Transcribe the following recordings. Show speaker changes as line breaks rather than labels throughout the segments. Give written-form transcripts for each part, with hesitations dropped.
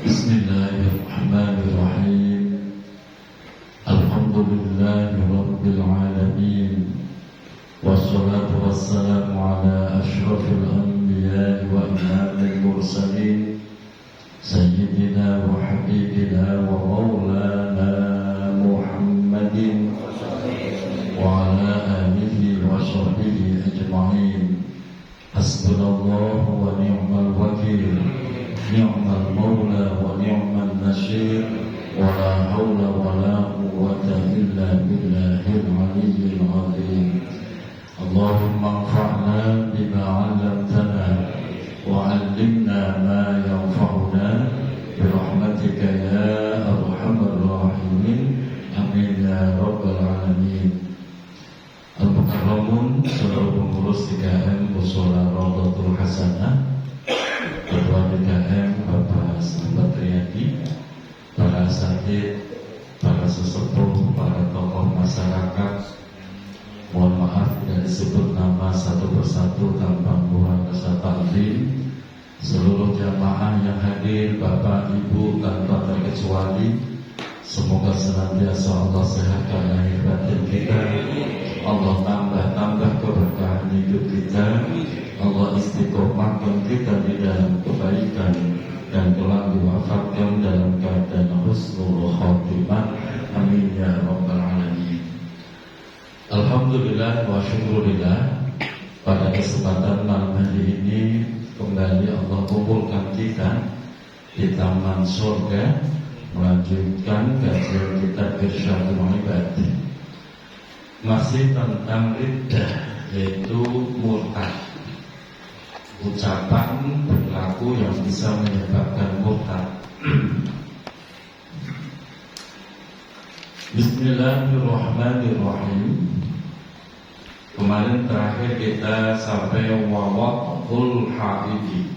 Bismillahirrahmanirrahim. Alhamdulillahi Rabbil Alamin. Wassalatu wassalamu ala ashrafil anbiya wa imamil mursalin Sayyidina wa habibina wa maulana Muhammadin wa ala alihi wa sahbihi ajma'in. Hasbunallahu wa ni'mal wakil, ni'mal maula wa ni'mal nasir, wa la hawla wa la quwwata illa billahil aliyyil azim. Allahumma anfa'na bima 'allamtana wa 'allimna ma yanfa'una bi rahmatika ya arhamar rahimin. Amin ya rabbal alamin. Al-Mukarramun, seluruh pengurus 3M Mushola Rawdatul Hasanah, Ketua 3M Bapak Sahabat Riyadi, para asatidz, para sesepuh, para tokoh masyarakat. Mohon maaf tidak disebut nama satu persatu tanpa kurang rasa taklim. Seluruh jamaah yang hadir, Bapak Ibu tanpa terkecuali, semoga senantiasa Allah sehatkan lahir batin kita, Allah tambah keberkahan hidup kita, Allah istiqomahkan kita di dalam kebaikan, dan kelak diwafatkan dalam keadaan husnul khotimah. Amin ya rabbal alamin. Alhamdulillah wa syukurillah, pada kesempatan malam hari ini kembali Allah kumpulkan kita di taman surga, melanjutkan kajian kitab Irsyadul Ibad. Masih tentang riddah, yaitu murtad, ucapan berlaku yang bisa menyebabkan murtad. Bismillahirrahmanirrahim. Kemarin terakhir kita sampai wawaqul haidi.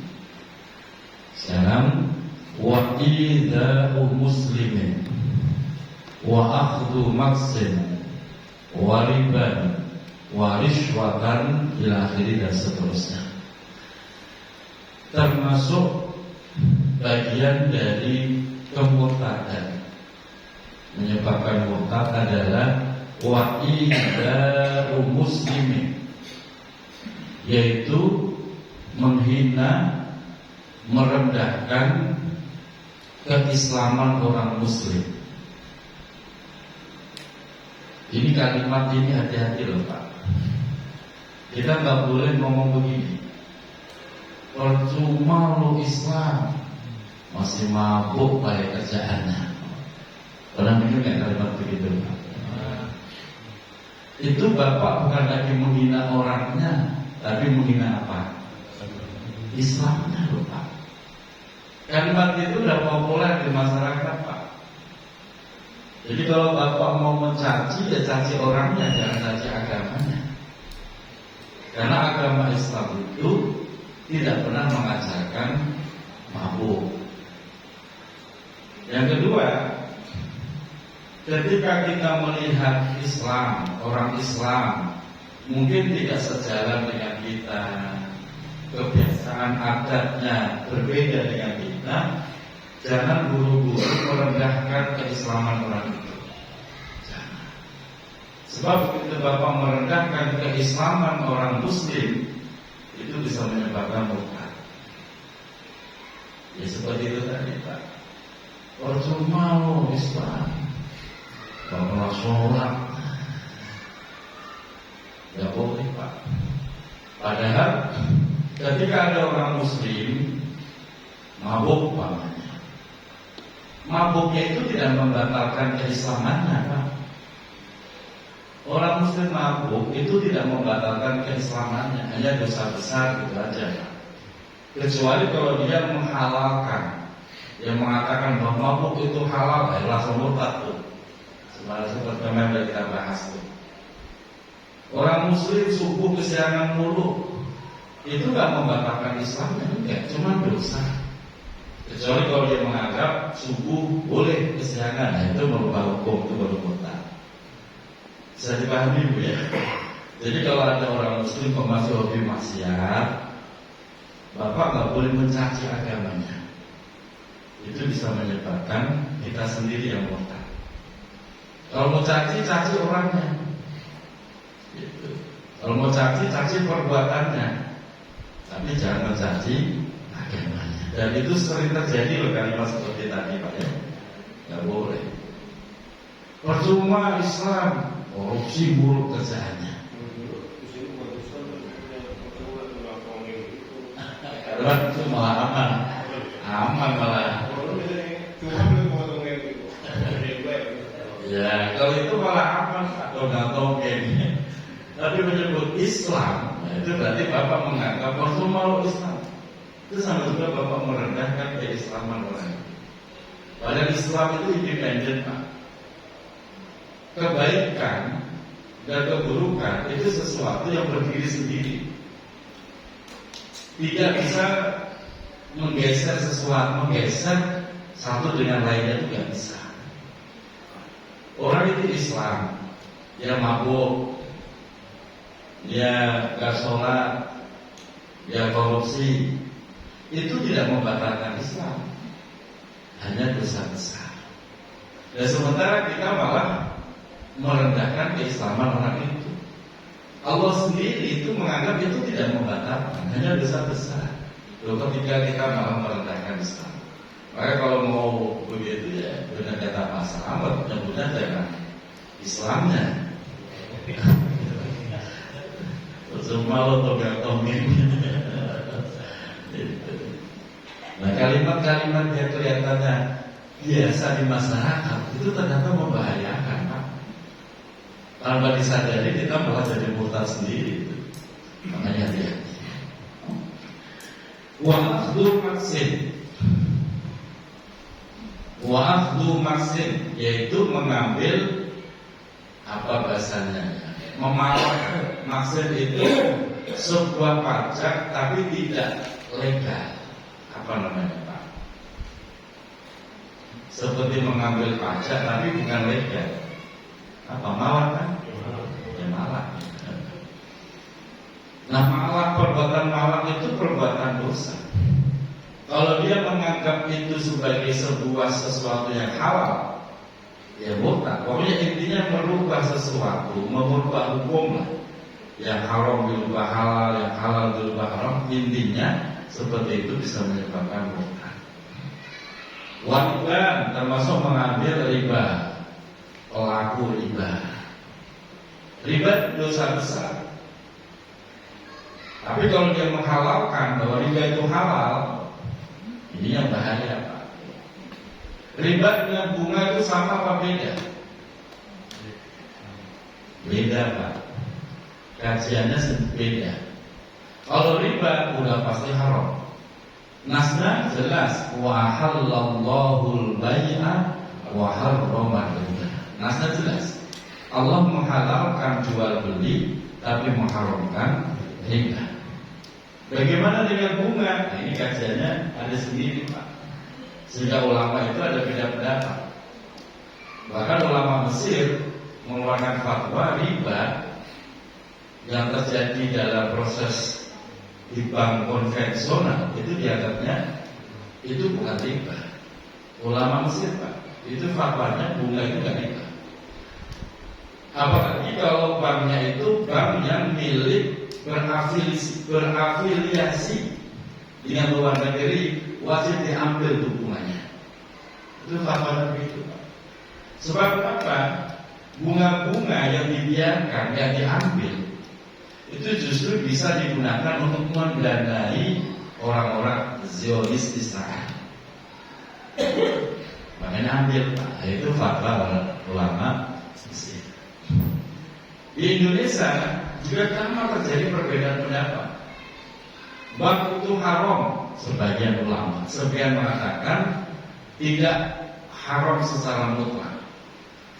Sekarang wa idza'u muslimin wa akhdhu maksin wa riban wa rishwatan ila akhiri dan seterusnya. Termasuk bagian dari kemurtadan. Menyebabkan murtad adalah wa idza'u muslimin, yaitu menghina, merendahkan keislaman orang muslim. Ini kalimat ini hati-hati loh Pak. Kita nggak boleh ngomong begini, percuma lu Islam masih mabuk kayak kerjaannya. Pernah dengar nggak kalimat begitu Pak? Itu Bapak bukan lagi menghina orangnya, tapi menghina apa? Islamnya loh Pak. Kalimat itu udah populer di masyarakat Pak. Jadi kalau Bapak mau mencaci, ya caci orangnya, jangan caci agamanya. Karena agama Islam itu tidak pernah mengajarkan mabuk. Yang kedua, ketika kita melihat Islam, orang Islam mungkin tidak sejalan dengan kita, kebiasaan adatnya berbeda dengan kita, jangan buru-buru merendahkan keislaman orang itu. Jangan. Sebab begitu Bapak merendahkan keislaman orang muslim, itu bisa menyebabkan murtad. Ya seperti itu tadi Pak. Percuma lo Islam, bahwa sholat, ya boleh Pak. Padahal ketika ada orang muslim mabuk umpamanya, mabuknya itu tidak membatalkan keislamannya Pak. Orang muslim mabuk itu tidak membatalkan keislamannya, hanya dosa besar gitu aja Pak. Kecuali kalau dia menghalalkan, yang mengatakan bahwa mabuk itu halal, ya langsung murtad tuh. Seperti kemarin sudah kita bahas tuh. Orang muslim subuh kesiangan mulu, itu gak membatalkan Islamnya, enggak, cuma dosa. Kecuali kalau dia menganggap subuh boleh kesiangan, nah itu merubah hukum, itu baru murtad. Bisa dipahami Bu ya? Jadi kalau ada orang muslim yang masih hobi maksiat, Bapak gak boleh mencaci agamanya. itu bisa menyebabkan kita sendiri yang murtad. Kalau mau caci orangnya. Gitu. Kalau mau caci perbuatannya. Tapi jangan mencaci agamanya. Dan itu sering terjadi loh kalimat seperti tadi Pak ya. Tidak boleh. Percuma Islam, korupsi buruk kerjaannya. Karena itu malah aman malah. Ya, kalau itu malah aman atau nggak togeng. Tapi menyebut Islam, itu berarti Bapak menganggap percuma Islam. Itu sama juga Bapak merendahkan keislaman orang. Padahal Islam itu independen Pak. Kebaikan dan keburukan itu sesuatu yang berdiri sendiri. Tidak bisa menggeser satu dengan lainnya, itu nggak bisa. Orang itu Islam, dia mabuk, dia gak sholat, dia korupsi, itu tidak membatalkan Islam, hanya dosa besar. Dan sementara kita malah merendahkan keislaman orang itu. Allah sendiri itu menganggap itu tidak membatalkan, hanya dosa besar. Loh, ketika kita malah merendahkan Islam. Maka kalau mau begitu ya benar kata Pak Selamat, mudah-mudahan jangan Islamnya. Semua lo togak-togeng. Nah, kalimat-kalimat yang kelihatannya biasa di masyarakat itu ternyata membahayakan Pak. Tanpa disadari kita malah jadi murtad sendiri. Makanya hati-hati. Wa'afdu maksin, yaitu mengambil apa bahasanya, memalak. Maksin itu sebuah pajak tapi tidak legal. Apa namanya Pak? Seperti mengambil pajak tapi bukan legal. Apa malak kan? Ya malak. Nah, perbuatan malak itu perbuatan dosa. Kalau dia menganggap itu sebagai sesuatu yang halal, ya murtad. Pokoknya intinya merubah sesuatu, merubah hukum lah. Yang haram dirubah halal, yang halal dirubah haram. Intinya seperti itu bisa menyebabkan murtad. Wariban termasuk mengambil riba, pelaku riba. Riba dosa besar. Tapi kalau dia menghalalkan bahwa riba itu halal, ini yang bahaya Pak. Riba dengan bunga itu sama apa beda? Beda Pak. Kajiannya beda. Kalau riba udah pasti haram. Nasnya jelas, wa halallahu al-bai'a wa harrama riba. Nasnya jelas. Allah menghalalkan jual beli tapi mengharamkan riba. Bagaimana dengan bunga? Nah, ini kajiannya ada sendiri Pak. Sehingga ulama itu ada beda pendapat. Bahkan ulama Mesir mengeluarkan fatwa riba yang terjadi dalam proses di bank konvensional itu dianggapnya itu bukan riba. Ulama Mesir Pak, itu fatwanya bunga itu bukan riba. Apalagi kalau banknya itu bank yang milik berafiliasi dengan luar negeri, wajib diambil dukungannya. Itu fatwa begitu Pak. Sebab apa? Bunga-bunga yang dibiarkan, yang diambil, itu justru bisa digunakan untuk mendanai orang-orang Zionis Israel. Makanya ambil Pak. Itu fatwa ulama Mesir. Di Indonesia juga sama terjadi perbedaan pendapat. Bank itu haram, sebagian ulama. Sebagian mengatakan tidak haram secara mutlak.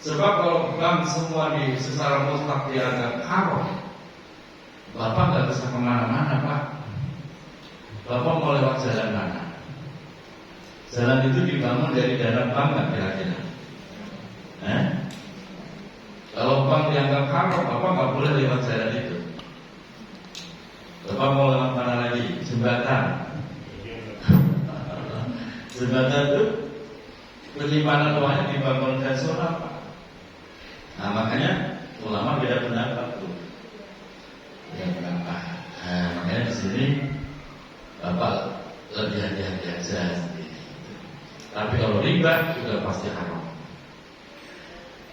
Sebab kalau bank semua secara mutlak dianggap haram, Bapak nggak bisa kemana-mana Pak. Bapak mau lewat jalan mana? Jalan itu dibangun dari dana bank nggak kira-kira? Kalau bank dianggap haram, Bapak nggak boleh lewat jalan itu. Bapak mau lewat mana lagi? Jembatan. Jembatan itu penyimpanan uangnya dibangun konvensional, Pak. Nah, makanya ulama beda pendapat tuh. Beda pendapat. Nah, makanya di sini Bapak lebih hati-hati aja sendiri. Tapi kalau riba sudah pasti haram.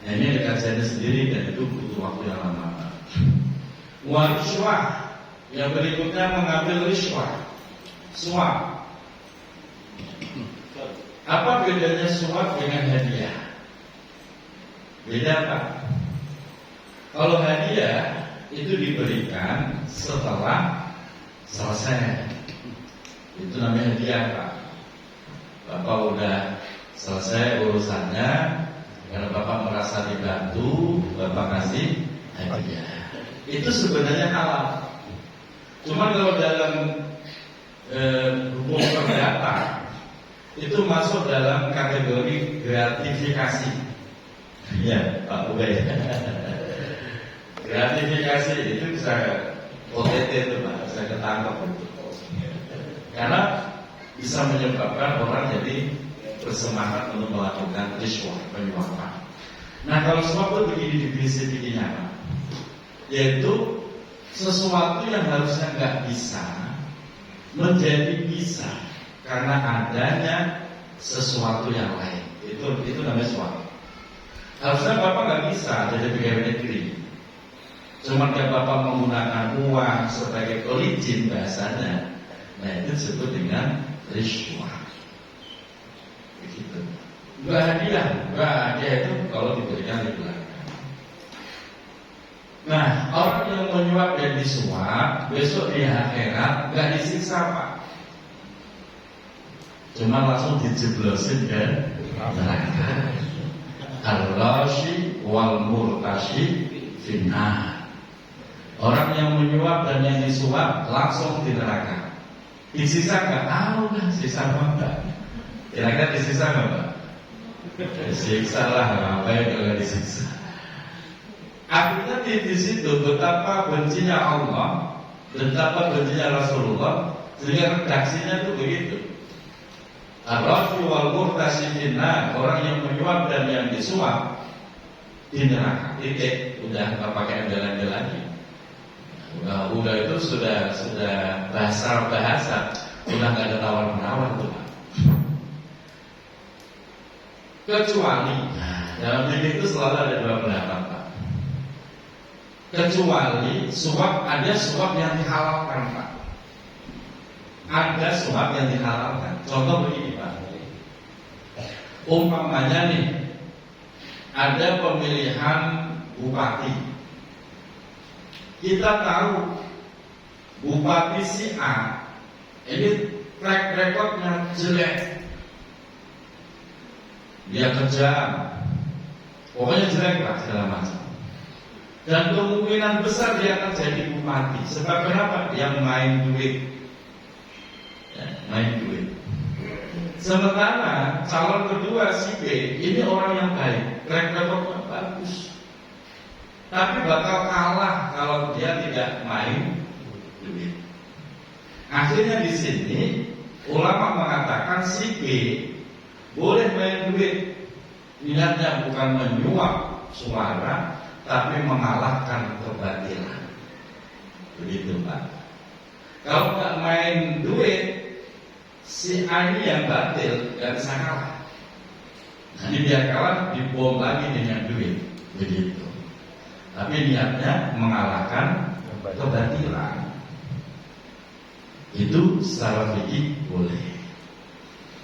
Nah, ini ada kajiannya sendiri dan itu butuh waktu yang lama. Warishwah, yang berikutnya mengambil riswah, suap. Apa bedanya suap dengan hadiah? Beda, Pak. Kalau hadiah itu diberikan setelah selesai. Itu namanya hadiah, Pak. Bapak udah selesai urusannya, kalau Bapak merasa dibantu, Bapak kasih hadiah. Itu sebenarnya halal. Cuma kalau dalam hukum perdata itu masuk dalam kategori gratifikasi. Ya, Pak Ubay. Gratifikasi itu bisa OTT itu, Pak, bisa ketangkep itu. Karena bisa menyebabkan orang jadi bersemangat untuk melakukan riswah, penyuapan. Nah, kalau suap itu begini definisinya, Pak, yaitu sesuatu yang harusnya nggak bisa menjadi bisa karena adanya sesuatu yang lain. Itu namanya suap. Harusnya Bapak nggak bisa jadi pegawai negeri. Cuma kalau Bapak menggunakan uang sebagai origin bahasanya, nah itu disebut dengan riswah. Begitu. Hadiah itu kalau diberikan di belakang. Nah, orang yang menyuap dan disuap besok di akhirat nggak disiksa, Pak. Cuma langsung dijeblosin ke neraka. Ar-rashi wal murtashi finnar. Orang yang menyuap dan yang disuap langsung di neraka. Disiksa nggak? Udah sisa apa? Kira-kira disiksa nggak, Pak? Disiksa lah, apa yang kalau disiksa. Akhirnya di situ betapa bencinya Allah, betapa bencinya Rasulullah, sehingga redaksinya itu begitu. Ar-rafi wal murtashi finnar, orang yang menyuap dan yang disuap di neraka. Titik, udah nggak pakai embel-embel lagi. Udah itu sudah bahasa, udah nggak ada tawar-menawar tuh, Pak. Kecuali, dalam diri itu selalu ada dua pendapat, Pak. Kecuali suap, ada suap yang dihalalkan, Pak. Ada suap yang dihalalkan. Contoh begini, Pak. Umpamanya nih, ada pemilihan bupati. Kita tahu bupati si A ini track recordnya jelek, dia kejam, pokoknya jelek lah segala macam. Dan kemungkinan besar dia akan jadi bupati. Sebab kenapa? Dia main duit, main duit. Sementara calon kedua si B ini orang yang baik, track recordnya bagus, tapi bakal kalah kalau dia tidak main duit. Akhirnya di sini ulama mengatakan si B boleh main duit, niatnya bukan menyuap suara, tapi mengalahkan kebatilan. Begitu, Pak. Kalau nggak main duit, si A ini yang batil nggak bisa kalah. Nanti dia kalah dibom lagi dengan duit, begitu. Tapi niatnya mengalahkan kebatilan. Itu secara fikih boleh.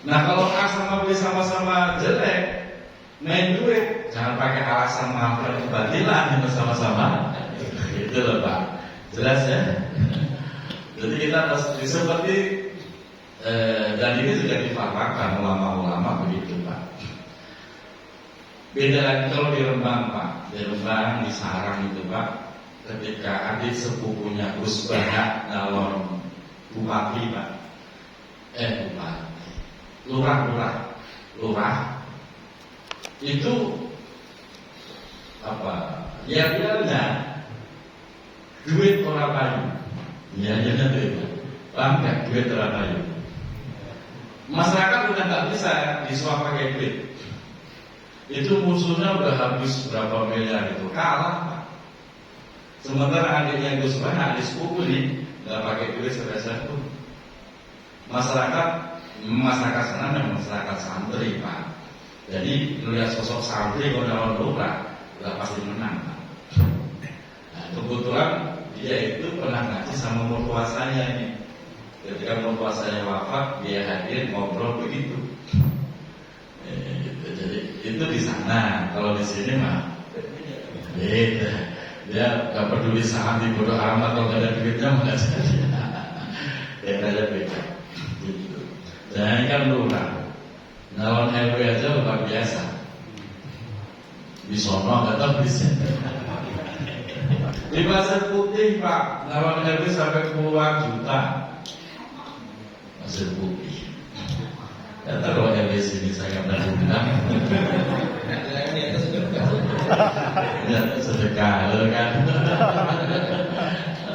Nah, kalau A sama B sama-sama jelek, main duit, jangan pakai alasan mengalahkan kebatilan, bersama-sama. Itu loh, Pak. Jelas ya? Jadi kita harus seperti dan ini sudah difatwakan ulama-ulama begitu, Pak. Beda lagi kalau di Rembang, Pak. Di Rembang, di Sarang itu, Pak, ketika adik sepupunya Gus Bahak calon bupati, Pak. Bupati, lurah itu apa? Ya bilangnya duit orang payu. Ya duit. Paham nggak? Duit orang payu. Masyarakat udah nggak bisa disuap pakai duit. Itu musuhnya udah habis berapa miliar itu, kalah Pak. Sementara adiknya Gus Bana, adik sepupu nih, nggak pakai duit sebesar pun. Masyarakat sana memang masyarakat santri Pak. Jadi melihat sosok santri kalau lurah, udah pasti menang Pak. Nah, kebetulan dia itu pernah ngaji sama mertua saya nih. Ketika mertua saya wafat, dia hadir ngobrol begitu. Jadi itu di sana. Kalau di sini mah beda. Dia nggak peduli saham, bodoh amat, kalau nggak ada duitnya nggak jadi. Ya ada beda. Gitu. Dan kan lurah, nyalon RW aja luar biasa. Di sono nggak tahu di sini. Di Pasir Putih Pak, nyalon RW sampai puluhan juta. Pasir Putih. Ya kalau RW sini saya nggak pernah bilang. Ya sedekah, kan?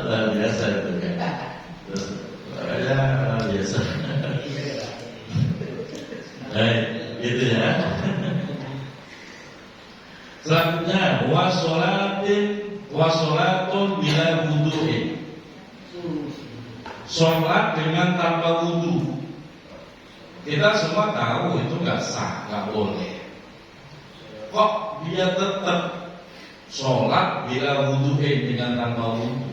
Luar biasa itu kan. Terus, ya biasa. Gitu ya. Selanjutnya wasolatun bila wudu'in. Sholat dengan tanpa wudu. Kita semua tahu itu nggak sah, nggak boleh. Kok dia tetap sholat bila wudu'in dengan tanpa wudu?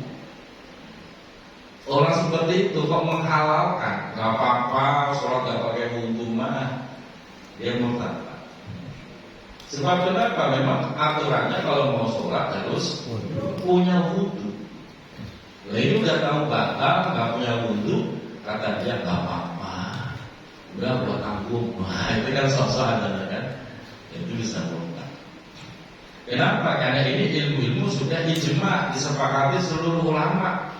Orang seperti itu kok menghalalkan? Gak apa-apa sholat gak pakai wudu mah, dia murtad. Sebab kenapa? Memang aturannya kalau mau sholat harus punya wudu. Nah ini udah tahu batal, gak punya wudu, kata dia gak apa-apa, udah buat tanggung. Nah itu kan sok-sok ada kan? Itu bisa murtad. Kenapa? Karena ini ilmu-ilmu sudah ijma, disepakati seluruh ulama.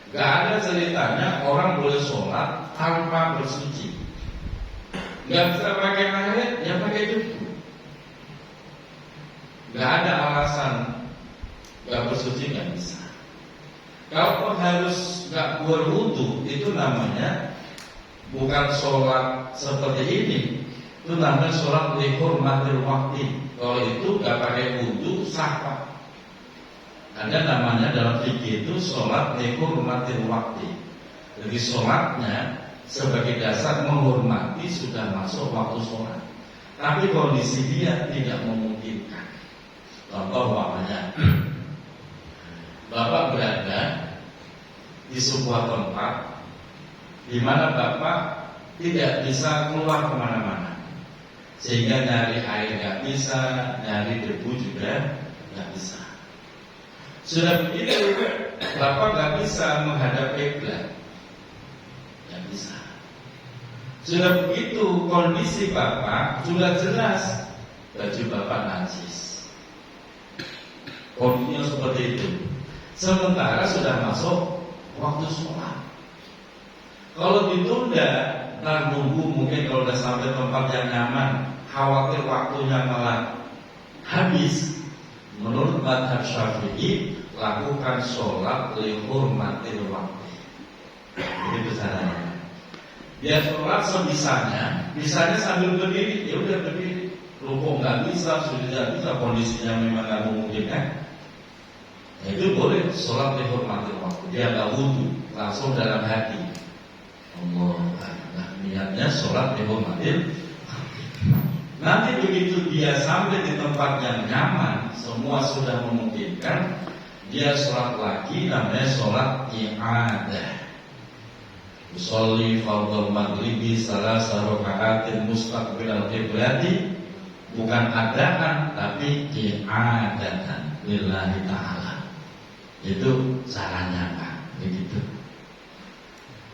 Gak ada ceritanya orang boleh sholat tanpa bersuci. Gak bisa pakai air, ya pakai jubu. Gak ada alasan gak bersuci, gak bisa. Kalau harus gak berwudu, itu namanya bukan sholat seperti ini. Itu namanya sholat lihurmatil wakti. Kalau itu gak pakai wudu, sah Pak. Ada namanya dalam fikih itu sholat lihurmatil wakti. Jadi sholatnya sebagai dasar menghormati sudah masuk waktu sholat. Tapi kondisi dia tidak memungkinkan. Contoh umpamanya, Bapak berada di sebuah tempat di mana Bapak tidak bisa keluar kemana-mana, sehingga nyari air nggak bisa, nyari debu juga nggak bisa. Sudah begitu, Bapak nggak bisa menghadap kiblat, nggak bisa. Sudah begitu, kondisi Bapak sudah jelas baju Bapak najis. Kondisinya seperti itu. Sementara sudah masuk waktu sholat. Kalau ditunda, ntar nunggu mungkin kalau udah sampai tempat yang nyaman, khawatir waktunya malah habis. Menurut mazhab Syafi'i, lakukan sholat lihurmatil wakti. Begitu caranya. Dia sholat sebisanya, bisanya sambil berdiri, ya udah berdiri. Rukuk nggak bisa, sudah tidak bisa, kondisinya memang nggak memungkinkan. Ya, itu boleh sholat lihurmatil waktu. Dia nggak wudu, langsung dalam hati. Allah, nah, niatnya sholat lihurmatil. Nanti begitu dia sampai di tempat yang nyaman, semua sudah memungkinkan, dia sholat lagi, namanya sholat i'adah. Usolli fardhu maghribi salasa raka'atin mustaqbilal qiblati, bukan adaan tapi i'adatan lillahi ta'ala. Itu caranya Pak, begitu.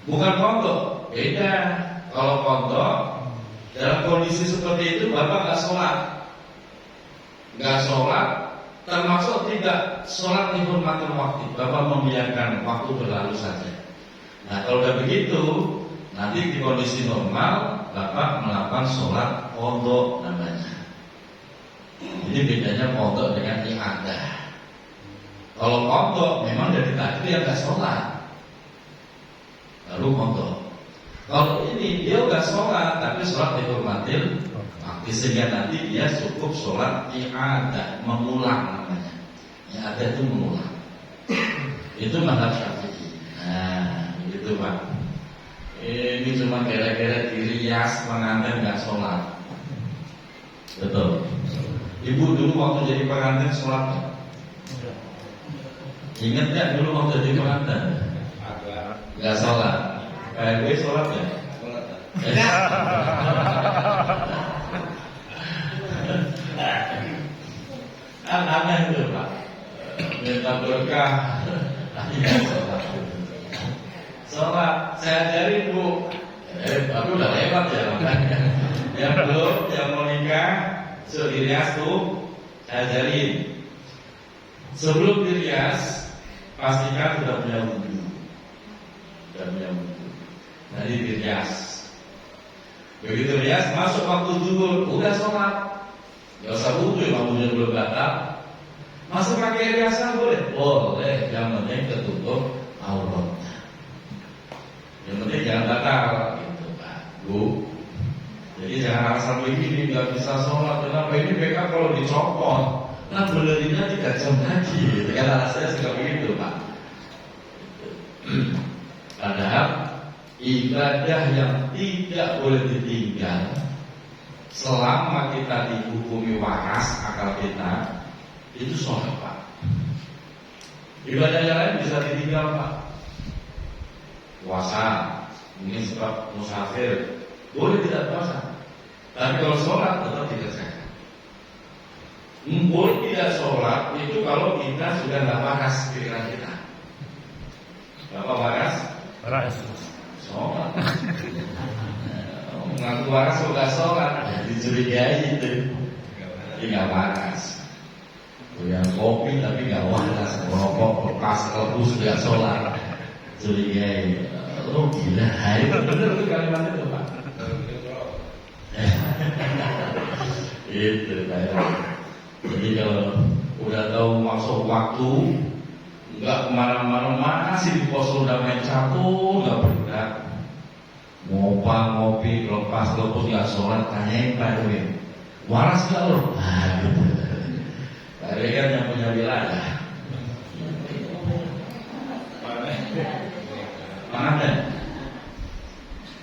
Bukan pondok, beda. Kalau pondok dalam kondisi seperti itu Bapak nggak sholat, termasuk tidak sholat lihurmatil waktu. Bapak membiarkan waktu berlalu saja. Nah kalau udah begitu, nanti di kondisi normal Bapak melakukan sholat pondok namanya. Jadi bedanya pondok dengan i'adah. Kalau pondok memang dari tadi dia nggak sholat, lalu pondok. Kalau ini dia udah sholat, tapi sholat dihormatil, sehingga nanti dia cukup sholat i'adah, mengulang namanya. I'adah itu mengulang. Itu mazhab Syafi'i. Nah, begitu Pak. Ini cuma gara-gara dirias pengantin nggak sholat. Betul. Ibu dulu waktu jadi pengantin sholat nggak? Ingat nggak dulu waktu jadi pengantin? Nggak sholat. Gue sholat ya? Aneh itu Pak. Minta berkah. Sholat, saya ajarin Bu. Tapi udah lewat ya makanya. Yang belum, yang mau nikah, suruh dirias tuh, saya ajarin. Sebelum dirias, pastikan sudah punya wudhu. Sudah punya wudhu. Nanti dirias. Begitu rias, masuk waktu zuhur, udah sholat. Gak usah wudhu, wudhunya belum batal. Masuk pakai riasan boleh? Boleh, yang penting ketutup aurat. Yang penting jangan batal, gitu Pak, Bu. Jadi jangan alasan begini nggak bisa sholat. Kenapa ini BK kalau dicopot? Nah benerinnya 3 jam lagi. Gitu kan alasannya suka begitu Pak. Padahal ibadah yang tidak boleh ditinggal selama kita dihukumi waras akal kita itu sholat Pak. Ibadah yang lain bisa ditinggal Pak. Puasa, mungkin sebab musafir, boleh tidak puasa. Tapi kalau sholat tetap dikerjakan. Boleh tidak sholat itu kalau kita sudah nggak waras pikiran kita. Bapak waras?
Waras.
Sholat. Mengaku waras kok nggak sholat, dicurigai itu. Tapi nggak waras. Punya kopi tapi nggak waras, merokok bekas rebus nggak sholat. Curigai, lo gila, itu bener tuh kalimatnya tuh Pak. Itu kayak. Jadi kalau udah tahu masuk waktu, nggak kemana-mana, masih di pos udah main catur, nggak bergerak. Ngopi, lepas nggak sholat, tanyain Pak Erwin, waras nggak lo? Gitu. Pak Erwin kan yang punya wilayah. Pengantin.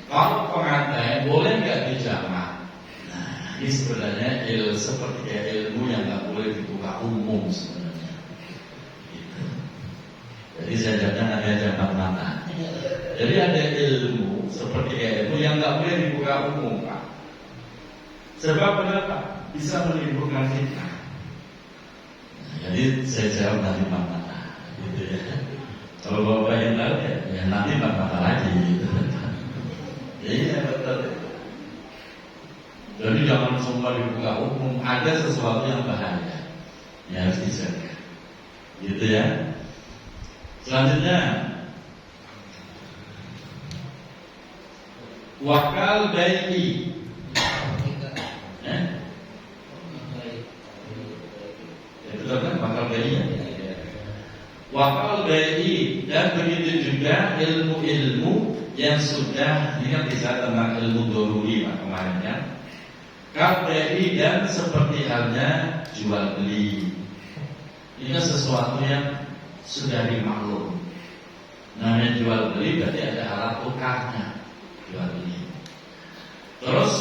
Kalau pengantin boleh nggak dijamak? Nah, ini sebenarnya seperti kayak ilmu yang nggak boleh dibuka umum sebenarnya. Gitu. Jadi saya jangan ada jamak mata. Jadi ada ilmu seperti kayak ilmu yang nggak boleh dibuka umum Pak. Sebab kenapa? Bisa menimbulkan fitnah. Nah, jadi saya jawab nanti mata, gitu ya. Kalau Bapak yang tahu ya nanti mata lagi gitu. Iya betul. Jadi jangan semua dibuka umum. Ada sesuatu yang bahaya yang harus dijaga. Gitu ya. Selanjutnya wakal bai'i. Betul kan wakal bai'i. Wakal bai'i dan begitu juga ilmu-ilmu yang sudah ingat bisa tentang ilmu doruri Pak kemarin ya. Kal bai'i dan seperti halnya jual beli. Ini sesuatu yang sudah dimaklum. Namanya jual beli berarti ada alat tukarnya. Jual beli. Terus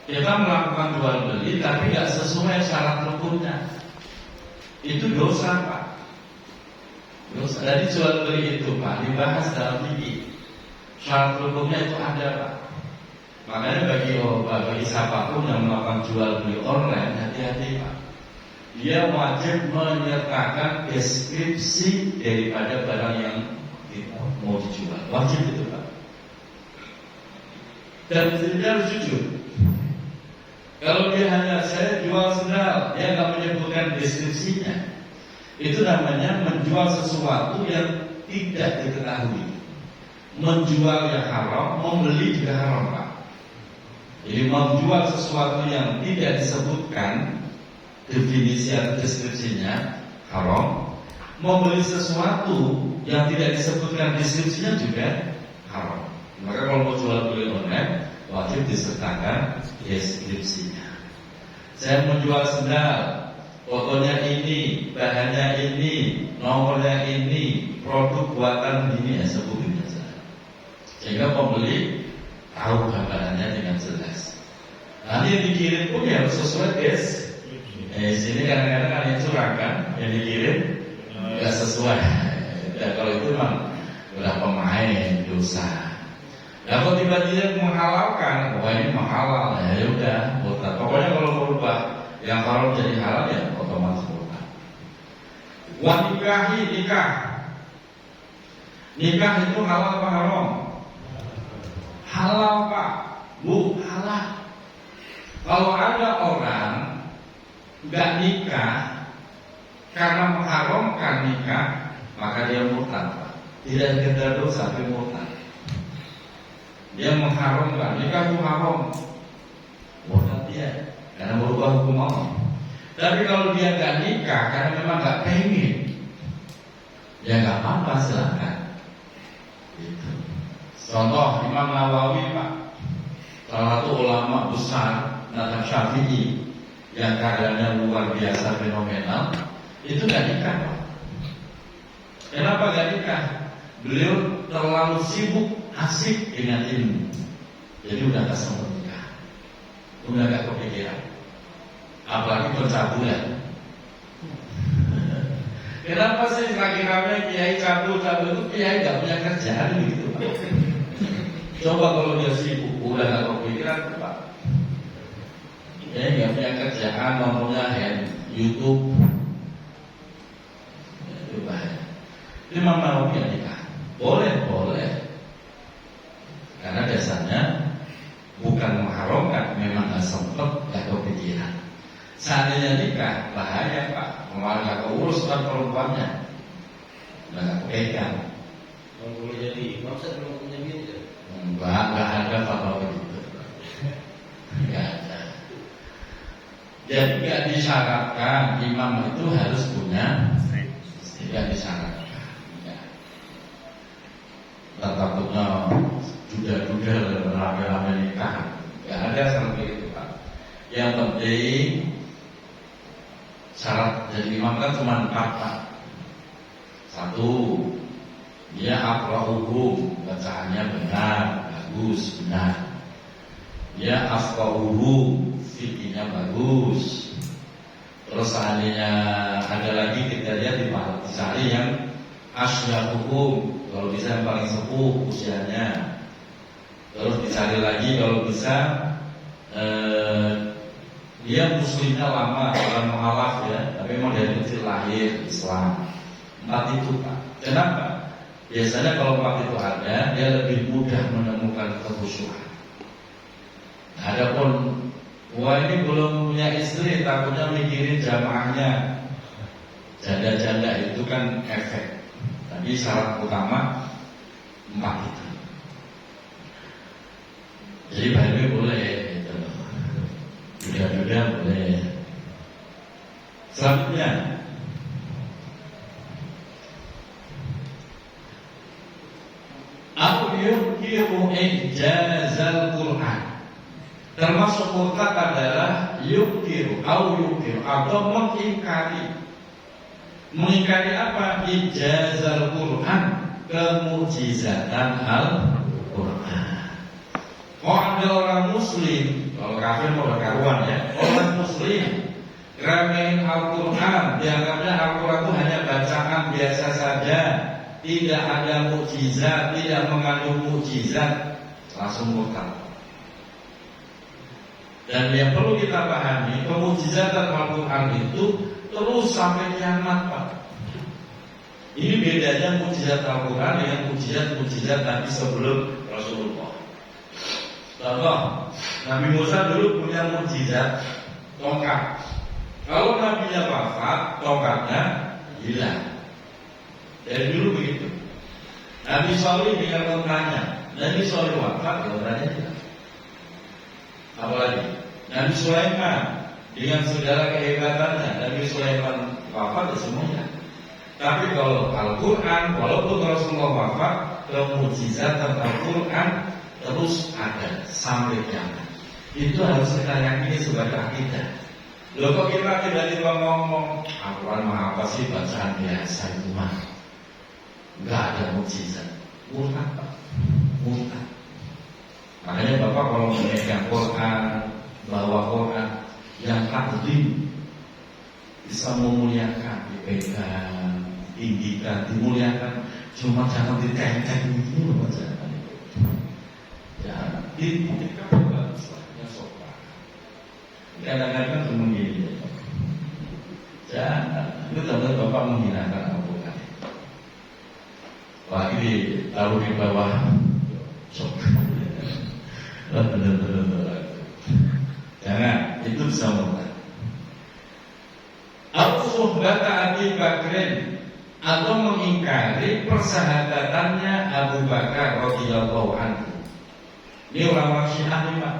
kita melakukan jual beli tapi nggak sesuai syarat rukunnya. Itu dosa Pak. Dosa. Dari jual beli itu Pak dibahas dalam fikih. Syarat rukunnya itu ada Pak. Makanya bagi siapapun yang melakukan jual beli online hati-hati Pak. Dia wajib menyertakan deskripsi daripada barang yang mau dijual. Wajib itu Pak. Dan dia harus jujur. Kalau dia hanya saya jual sendal, dia nggak menyebutkan deskripsinya, itu namanya menjual sesuatu yang tidak diketahui. Menjual yang haram, membeli juga haram Pak. Jadi menjual sesuatu yang tidak disebutkan definisi atau deskripsinya haram. Membeli sesuatu yang tidak disebutkan deskripsinya juga haram. Maka kalau mau jual beli online, wajib disertakan deskripsinya. Saya menjual sendal, fotonya ini, bahannya ini, nomornya ini, produk buatan ini, ya sebutin saja. Sehingga pembeli tahu gambarannya dengan jelas. Nanti yang dikirim pun ya harus sesuai sini kadang-kadang kan yang curang kan, yang dikirim nggak sesuai. Ya, kalau itu memang udah pemain dosa. Nah, kalau tiba-tiba menghalalkan, wah ini menghalal, ya udah, murtad. Pokoknya kalau merubah yang haram jadi halal ya otomatis murtad. Wanikahi nikah. Nikah itu halal apa haram? Halal Pak, Bu, halal. Kalau ada orang nggak nikah karena mengharamkan nikah, maka dia murtad Pak. Tidak sekedar dosa, tapi murtad. Dia mengharamkan nikah itu haram, murtad dia karena merubah hukum Allah. Tapi kalau dia nggak nikah karena memang nggak pengen, ya nggak apa-apa, silakan. Gitu. Contoh Imam Nawawi Pak, salah satu ulama besar mazhab Syafi'i yang karyanya luar biasa fenomenal, itu nggak nikah Pak. Kenapa nggak nikah? Beliau terlalu sibuk asik dengan ilmu, jadi udah nggak sempat nikah, udah nggak kepikiran, apalagi pencabulan. Kenapa sih lagi ramai kiai cabul itu kiai nggak punya kerjaan gitu Pak? Coba kalau dia sibuk, udah nggak kepikiran Pak. Kiai nggak punya kerjaan, ngomongnya YouTube, itu bahaya. Ini mau ya nikah? Boleh. Karena dasarnya bukan mengharamkan, memang nggak sempat, nggak kepikiran. Seandainya nikah, bahaya Pak. Malah nggak keurus kan perempuannya, nggak kepegang.
Kalau boleh jadi imam, saya belum punya bini.
Nggak ada fatwa begitu. Nggak ada. Jadi nggak disyaratkan imam itu harus punya, tidak disyaratkan. Takutnya duda-duda rame-rame nikah, nggak ada seperti itu Pak. Yang penting syarat jadi imam kan cuma 4 Pak. 1, dia aqra'uhum, bacaannya benar, bagus, benar. Dia afqahuhum, fikihnya bagus. Terus seandainya ada lagi kita lihat dicari yang asyahuhum, kalau bisa yang paling sepuh usianya. Terus dicari lagi kalau bisa dia muslimnya lama, bukan mualaf ya, tapi mau dari kecil lahir Islam. 4 itu Pak. Kenapa? Biasanya kalau 4 itu ada, dia lebih mudah menemukan kekhusyuan. Adapun wah ini belum punya istri, takutnya mikirin jamaahnya, janda-janda itu kan efek. Tapi syarat utama 4 itu. Jadi bayi boleh gitu. Duda-duda boleh. Selanjutnya aku yukiru ijazal Quran. Termasuk murtad adalah yukiru atau mengingkari. Mengingkari apa? Ijazal Quran, kemujizatan Al-Quran. Oh ada orang muslim, kalau kafir mau berkaruan ya, orang muslim remehin Al-Quran, dianggapnya Al-Quran itu hanya bacaan biasa saja, tidak ada mukjizat, tidak mengandung mukjizat, langsung murtad. Dan yang perlu kita pahami, kemujizatan Al-Quran itu terus sampai kiamat Pak. Ini bedanya mukjizat Al-Quran dengan mukjizat Nabi sebelum Rasulullah. Contoh, Nabi Musa dulu punya mukjizat tongkat. Kalau Nabinya wafat, tongkatnya hilang. Dari dulu begitu. Nabi Shalih dengan tongkatnya, Nabi Shalih wafat, tongkatnya hilang. Apalagi Nabi Sulaiman dengan segala kehebatannya, Nabi Sulaiman wafat ya semuanya. Tapi kalau Al-Quran, walaupun Rasulullah wafat, kemujizatan Al-Quran terus ada sampai kiamat. Itu harus kita yakini sebagai akidah. Loh kok kita tiba-tiba ngomong Al-Quran mah apa sih, bacaan biasa itu mah, nggak ada mujizat. Murtad Pak, murtad. Makanya Bapak kalau memegang Quran, bawa Quran yang takdim, bisa memuliakan, dipegang, tinggikan, dimuliakan. Cuma jangan diceng-ceng begini loh bacaan itu. Jangan ditinggikan bagus lah, yang sopan. Kadang-kadang cuma gini. Jangan, itu teman Bapak menghinakan Al-Quran. Wah ini taruh di bawah sopan. Jangan, itu bisa murtad. Al-Suhbata Abi Bakrin, atau mengingkari persahabatannya Abu Bakar radhiyallahu anhu. Ini orang Syiah nih Pak.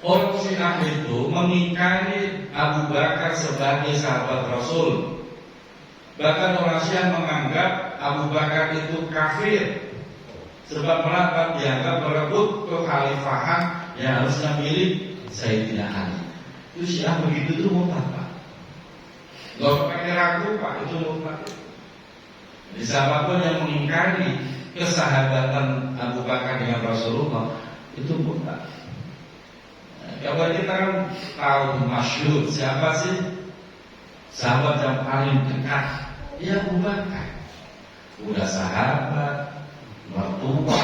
Orang Syiah itu mengingkari Abu Bakar sebagai sahabat Rasul. Bahkan orang Syiah menganggap Abu Bakar itu kafir, sebab mereka dianggap merebut kekhalifahan yang harusnya milik Sayyidina Ali. Itu Syiah begitu tuh murtad Pak. Gak pakai ragu Pak, itu murtad. Jadi siapapun yang mengingkari kesahabatan Abu Bakar dengan Rasulullah itu murtad. Kalau kita kan tahu masyhur siapa sih sahabat yang paling dekat? Ya Abu Bakar. Udah sahabat, mertua,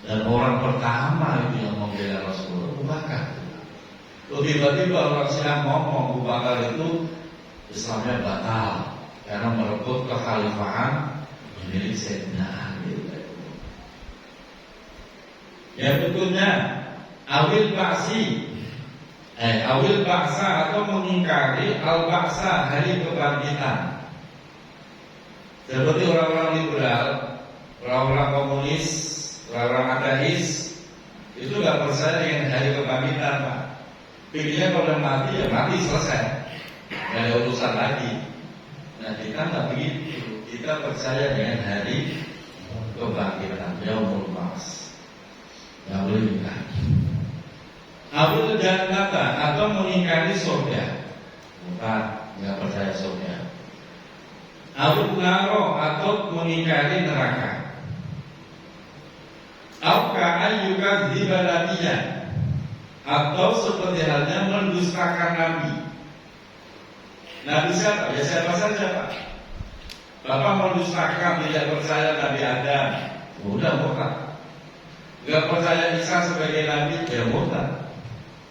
dan orang pertama itu yang membela Rasulullah Abu Bakar. Tiba-tiba orang Syiah ngomong Abu Bakar itu Islamnya batal karena merebut kekhalifahan milik Sayyidina Ali. Yang berikutnya awil ba'sa atau mengingkari al-ba'sa, hari kebangkitan. Seperti orang-orang liberal, orang-orang komunis, orang-orang ateis itu nggak percaya dengan hari kebangkitan Pak. Pikirnya kalau udah mati ya mati, selesai, nggak ada urusan lagi. Nah kita nggak begitu, kita percaya dengan hari kebangkitan, yaumul ba'ts. Nggak boleh ingkar. Awil jannata atau mengingkari surga, bukan, nggak percaya surga. Awil naro atau mengingkari neraka. Auka ayyuka zibaladiyan, atau seperti halnya mendustakan Nabi. Nabi siapa? Ya siapa saja Pak. Bapak mendustakan, tidak percaya Nabi Adam, udah murtad. Gak percaya Isa sebagai Nabi, ya murtad.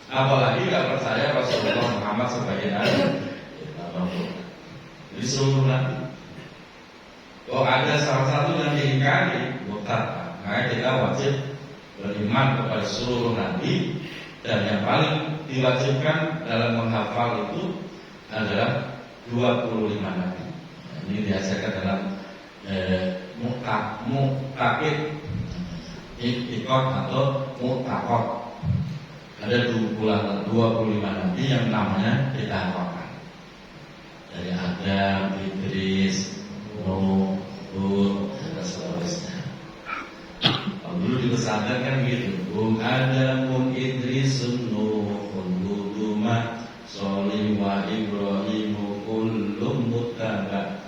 Apalagi gak percaya Rasulullah Muhammad sebagai Nabi, ya murtad. Jadi seluruh Nabi. Kalau ada salah satu yang diingkari, murtad. Maka kita wajib beriman kepada seluruh Nabi. Dan yang paling diwajibkan dalam menghafal itu adalah 25 Nabi. Ini diajarkan dalam mu'taqid iktikad atau mu'taqad. Ada 25 Nabi yang namanya kita hafalkan. Dari Adam, Idris, Nuh, Hud, dan seterusnya. Dulu di pesantren kan gitu. Adamun Idrisun Nuhun Huduma Solim wa Ibrahimu kullum muttaba.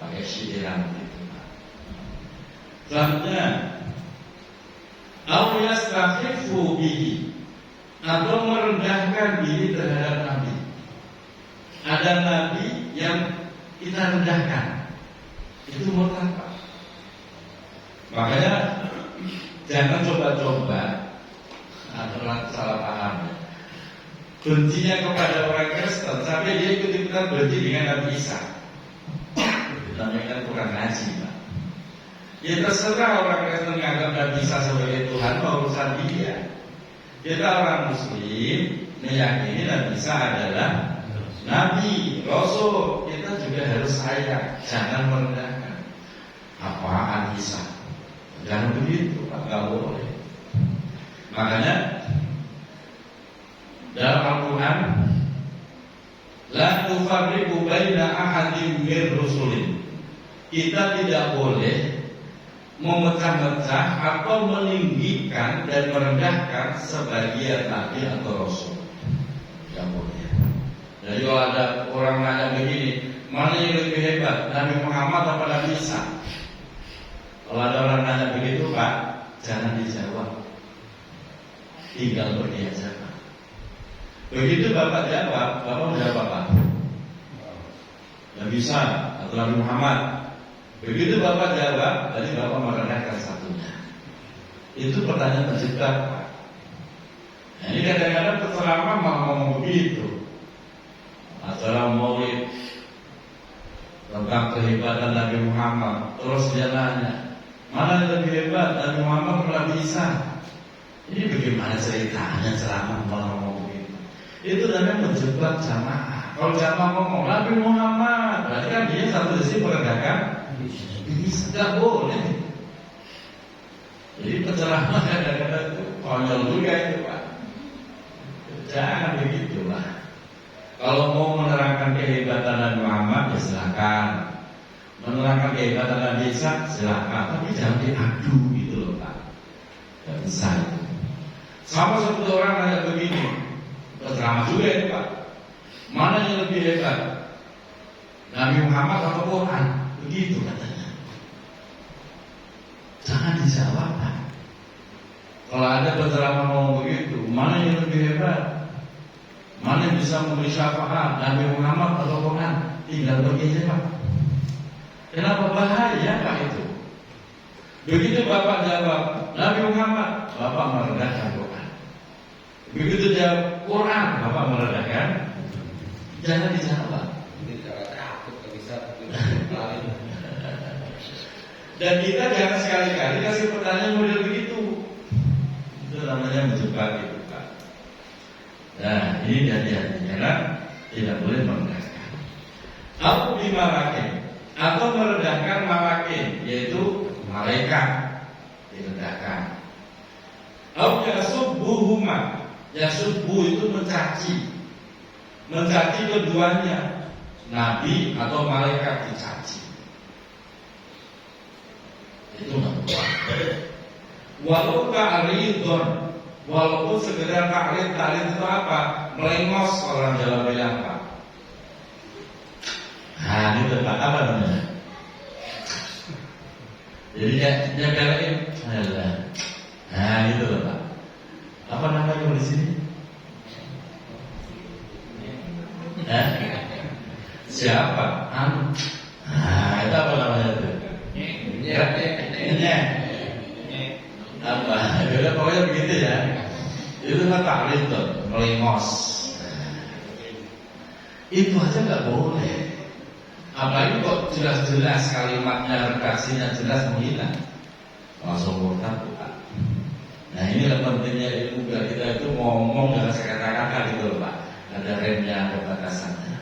Pakai syiran gitu. Selanjutnya au yastakhifu bihi, atau merendahkan diri terhadap Nabi. Ada Nabi yang kita rendahkan, itu murtad Pak. Makanya jangan coba-coba atau salah paham ya. Bencinya kepada orang Kristen sampai dia ikut-ikutan benci dengan Nabi Isa. Namanya kan kurang ngaji Pak. Ya terserah orang Kristen menganggap Nabi Isa sebagai Tuhan, urusan dia. Kita orang Muslim meyakini Nabi Isa adalah Nabi, Rasul. Kita juga harus sayang, jangan merendahkan. Apaan Isa? Jangan begitu Pak, nggak boleh. Makanya dalam Al-Quran, la nufarriqu baina ahadin min rusulin, kita tidak boleh memecah-mecah atau meninggikan dan merendahkan sebagian nabi atau rasul. Yang boleh. Jadi kalau ada orang nanya begini, mana yang lebih hebat, Nabi Muhammad atau Nabi Isa? Kalau ada orang nanya begitu, Pak, jangan dijawab, tinggal pergi aja, Pak. Begitu Bapak jawab, Bapak menjawab apa? Nabi Isa atau Nabi Muhammad. Begitu Bapak jawab, tadi Bapak merendahkan satunya. Itu pertanyaan terjebak, Pak. Nah, ini kadang-kadang penceramah mau ngomong begitu. Acara maulid tentang kehebatan Nabi Muhammad, terus dia nanya, mana yang lebih hebat, Nabi Muhammad atau Nabi Isa? Ini bagaimana ceritanya ceramah malah ngomong begitu? Itu namanya menjebak jamaah. Kalau jamaah ngomong Nabi Muhammad, berarti kan dia satu sisi merendahkan. Ini tidak boleh. Jadi penceramah kadang-kadang itu konyol juga itu, Pak. Jangan begitulah. Kalau mau menerangkan kehebatan Nabi Muhammad, ya silakan. Menerangkan kehebatan Nabi Isa, silakan. Tapi jangan diadu gitu loh, Pak. Tidak bisa itu. Sama seperti orang nanya begini, penceramah juga itu, Pak. Mana yang lebih hebat, Nabi Muhammad atau Quran? Begitu katanya. Jangan dijawab, Pak. Kalau ada penceramah ngomong begitu, mana yang lebih hebat? Mana yang bisa memberi syafaat, Nabi Muhammad atau Quran? Tinggal pergi aja, Pak. Kenapa bahaya, Pak itu? Begitu Bapak jawab Nabi Muhammad, Bapak merendahkan Quran. Begitu jawab Quran, Bapak merendahkan. Jangan dijawab. Dan kita jangan sekali-kali kasih pertanyaan model begitu. Itu namanya menjebak itu, Pak. Nah, ini hati-hati karena tidak boleh merendahkan. Atau dimarahin, atau merendahkan malakin, yaitu malaikat direndahkan. Atau yasubbuhuma, yasubbu itu mencaci keduanya, nabi atau malaikat dicaci. Itu nggak boleh. Walau ta'ridon, walaupun sekedar ta'rid itu apa? Melengos orang Jawa bilang, Pak. Nah, itu Pak, apa namanya? Jadi nyadarain, nah itu loh, Pak. Apa namanya di sini? Siapa? Nah, itu apa namanya itu? Apa? Jadi pokoknya begitu ya. Itu kan ta'rid tuh, melengos. Itu aja nggak boleh. Apalagi kok jelas-jelas kalimatnya, redaksinya jelas menghina. Langsung murtad, Pak. Nah, inilah pentingnya ilmu kita itu ngomong dengan sekata-kata gitu, Pak. Ada remnya, ada batasannya.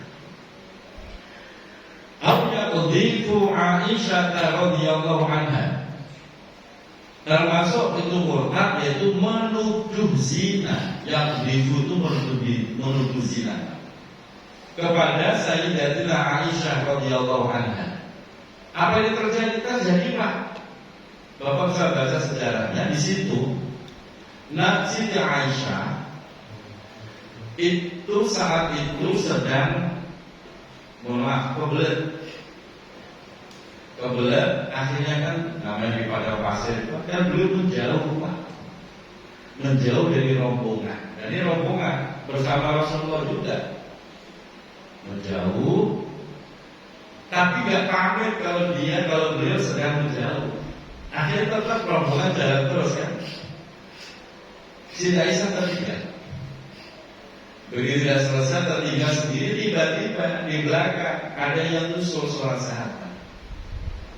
Al-Yaqdifu Aisyah radhiyallahu anha. Termasuk itu murtad, yaitu menuduh zina. Yang itu menuduh zina kepada Sayyidatina Aisyah radhiyallahu anha. Apa yang terjadi, Pak? Bapak bisa baca sejarahnya di situ. Siti Aisyah itu saat itu sedang kebelet, akhirnya kan namanya di padang pasir itu kan beliau menjauh dari rombongan. Jadi rombongan bersama Rasulullah juga menjauh, tapi gak pamit kalau beliau sedang menjauh. Akhirnya tetap rombongan jalan terus kan. Siti Aisyah tertinggal. Begitu sudah selesai tertinggal sendiri, tiba-tiba di belakang ada yang nyusul seorang sahabat.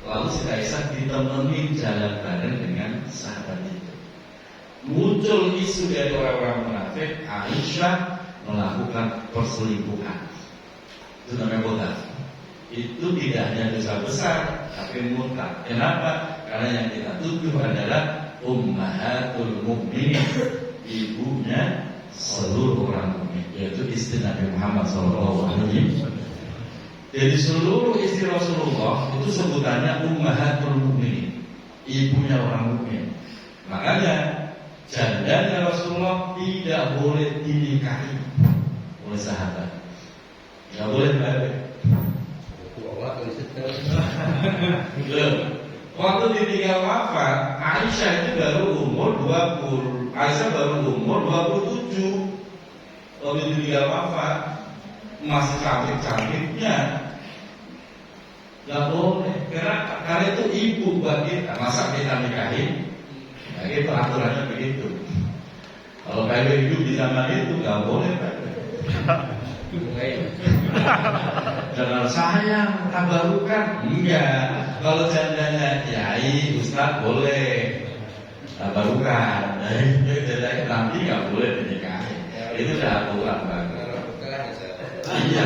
Lalu Siti Aisyah ditemani jalan bareng dengan sahabat itu. Muncul isu dari orang-orang munafik, Aisyah melakukan perselingkuhan. Itu namanya murtad. Itu tidak hanya dosa besar, tapi murtad. Kenapa? Karena yang kita tuduh adalah ummahatul mukminin, ibunya seluruh orang mukmin, yaitu istri Nabi Muhammad SAW. Jadi seluruh istri Rasulullah itu sebutannya ummahatul mukminin. ibunya orang mukmin. Makanya jandanya Rasulullah tidak boleh dinikahi oleh sahabat. Tidak boleh baik. Waktu ditinggal wafat, Aisyah itu baru umur 20. Aisyah baru umur 27. Waktu ditinggal wafat, masih cantik-cantiknya. Gak boleh, karena itu ibu buat kita. Masa kita nikahin? Nah, itu aturannya begitu. Kalau kayak hidup di zaman itu gak boleh, Pak. Jangan sayang, tabarukan. Enggak. Kalau jandanya kiai, ustaz boleh tabarukan. Jadi nanti nggak boleh dinikahi. Itu udah aturan banget. Iya,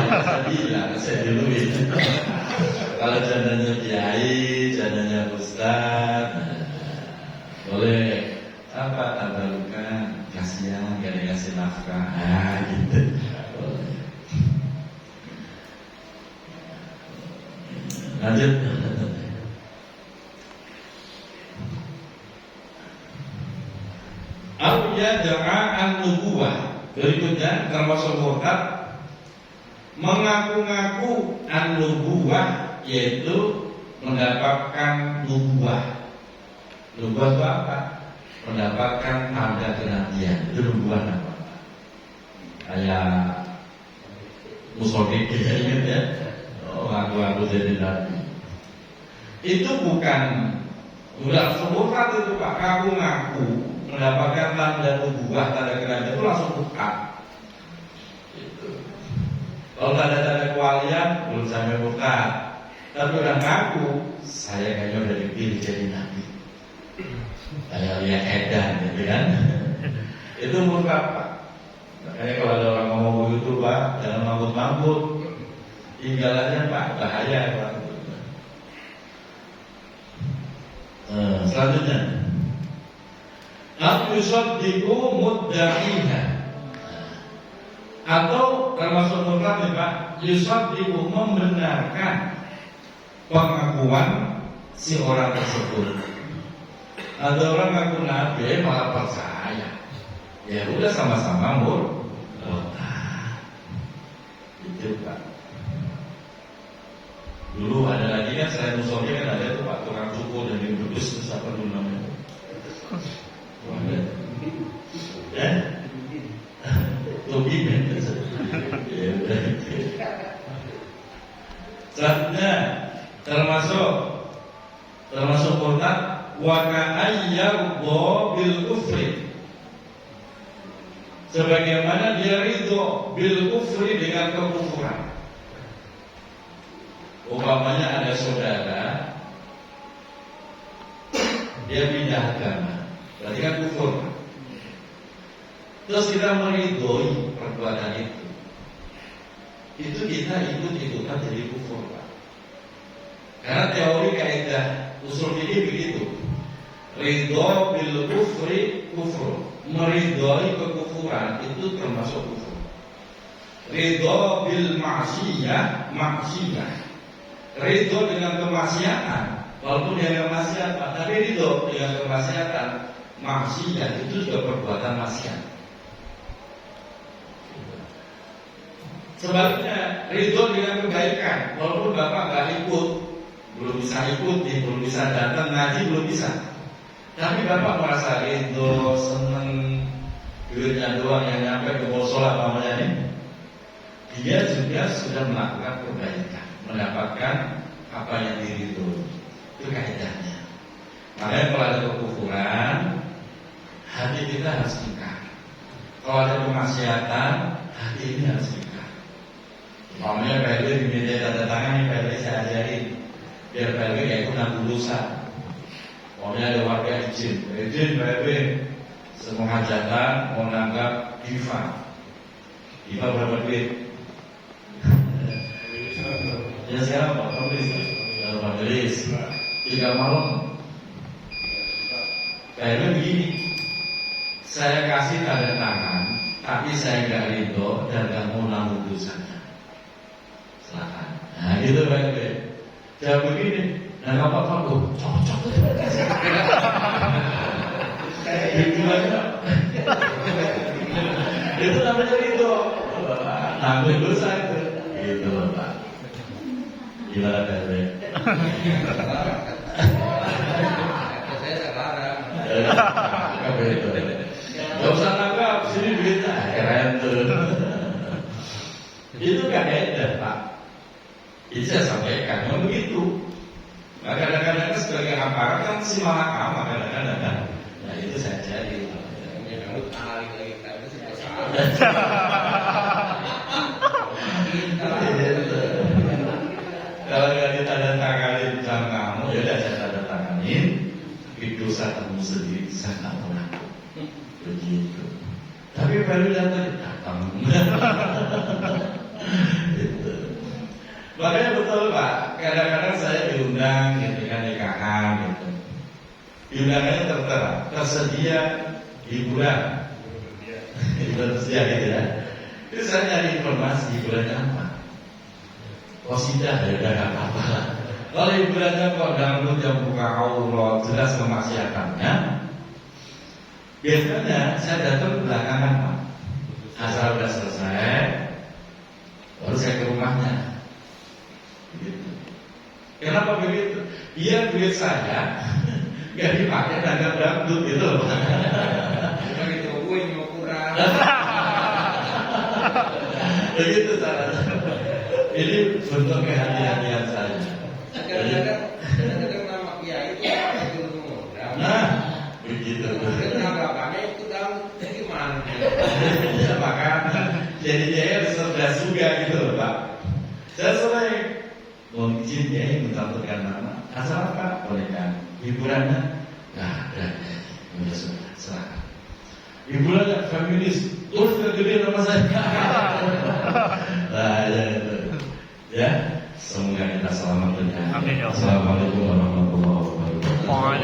saya duluin. Kalau jandanya kiai, jandanya ustaz, boleh apa tabarukan? Kasihan, gak dikasih nafkah. Gitu. Lanjut. Al-ya ja'an nubuwah. Berikutnya termasuk murtad mengaku-ngaku an-nubuwah, yaitu mendapatkan nubuwah. Nubuwah itu apa? Mendapatkan tanda kenabian. Itu nubuwah apa? Kayak Musodik kita ingat ya. Ngaku-ngaku jadi nabi. Itu bukan langsung murtad itu Pak. Ngaku-ngaku mendapatkan tanda nubuwah, tanda kenabian itu langsung murtad. Gitu. Kalau tanda-tanda kewalian belum sampai murtad, tapi udah ngaku saya kayaknya udah dipilih jadi nabi. Kayak lihat edan gitu kan. Itu murtad Pak. Makanya kalau ada orang ngomong begitu Pak, jangan mambut-mambut. Tinggalannya Pak, bahaya Pak. Selanjutnya, al-yusaddiqu mudda'iha, atau termasuk murtad nih Pak, yusaddiqu membenarkan pengakuan si orang tersebut. Ada orang ngaku nabi malah percaya. Ya udah sama-sama murtad. Itu Pak. Dulu ada lagi kan selain musofi kan ada tuh Pak tukang cukur dan yang berdus itu siapa dulu namanya? Ya? Tobi men. Ya udah. Selanjutnya termasuk murtad wa ka'ayyardo bil kufri. Sebagaimana dia ridho bil kufri dengan kekufuran. Umpamanya ada saudara dia pindah agama, berarti kan kufur. Terus kita meridhoi perbuatan itu kita ikut-ikutan jadi kufur Pak. Karena teori kaidah usul fikih begitu. Ridho bil kufri kufur, meridhoi kekufuran itu termasuk kufur. Ridho bil maksiyah maksiyah. Ridho dengan kemaksiatan, walaupun dia nggak maksiat, tapi ridho dengan kemaksiatan, maksiat itu juga perbuatan maksiat. Sebaliknya, ridho dengan kebaikan, walaupun bapak nggak ikut, belum bisa ikut, belum bisa datang ngaji, belum bisa. Tapi bapak merasa ridho, seneng, duitnya doang yang nyampe ke musola namanya ini, dia juga sudah melakukan kebaikan, mendapatkan apa yang diridho. Itu kaidahnya. Makanya kalau ada kekufuran, hati kita harus ingkar. Kalau ada kemaksiatan, hati ini harus ingkar. Makanya PLB diminta tanda tangan nih, PLB saya ajarin biar PLB gak ikut nanggung dosa. Makanya ada warga izin PLB semua hajatan mau nanggap diva berapa duit? Ya siapa? Majelis 3 malam. Kayaknya begini, saya kasih tanda tangan, tapi saya nggak ridho dan nggak mau nanggung dosanya. Silakan. Nah gitu Pak. Jawab begini, Nah bapak cocok tuh. Hikmahnya itu namanya ridho. Nanggung dosa itu. Gitu Pak. Gimana Pak?
Saya sekarang.
Gak usah nangkap, sini duitnya keren tuh. Itu gak edah Pak. Itu saya sampaikan, memang begitu. Nah kadang-kadang sebagai aparat kan si mahakama kadang-kadang kan. Nah itu saya cari.
Ya kamu tarik lagi kita sih besar.
Kalau nggak ditandatanganin sama kamu, ya udah saya tanda tanganin. Itu kamu sendiri saya nggak mengaku. Begitu. Tapi baru datang. Gitu. Makanya betul Pak. Kadang-kadang saya diundang gitu kan nikahan gitu. Diundangannya tertera, tersedia hiburan. Tersedia gitu ya. Itu saya nyari informasi hiburannya apa. Qasidah ya udah gak apa-apa lah. Kalau hiburannya kok dangdut yang buka aurat jelas kemaksiatannya, biasanya saya datang belakangan Pak. Asal udah selesai, baru saya ke rumahnya. Begitu. Kenapa begitu? Biar duit saya gak dipakai dagang dangdut gitu loh.
Bukan itu gue mau kurang.
Begitu caranya. Ini bentuk kehati-hatian saya.
Kadang-kadang nama kiai itu modal.
Nah, begitu.
Kemudian tanggapannya itu dalam gimana?
Ya makanya jadi dia cerdas juga gitu loh Pak. Saya sering mau izin dia mencantumkan nama. Asal apa? Boleh kan? Hiburannya nggak ada. Ya sudah, serahkan. Hiburannya feminis. Terus gede nama saya. Nah, ya itu. Ya, semoga kita selamat dan
Amin ya Allah.
Assalamualaikum warahmatullahi wabarakatuh.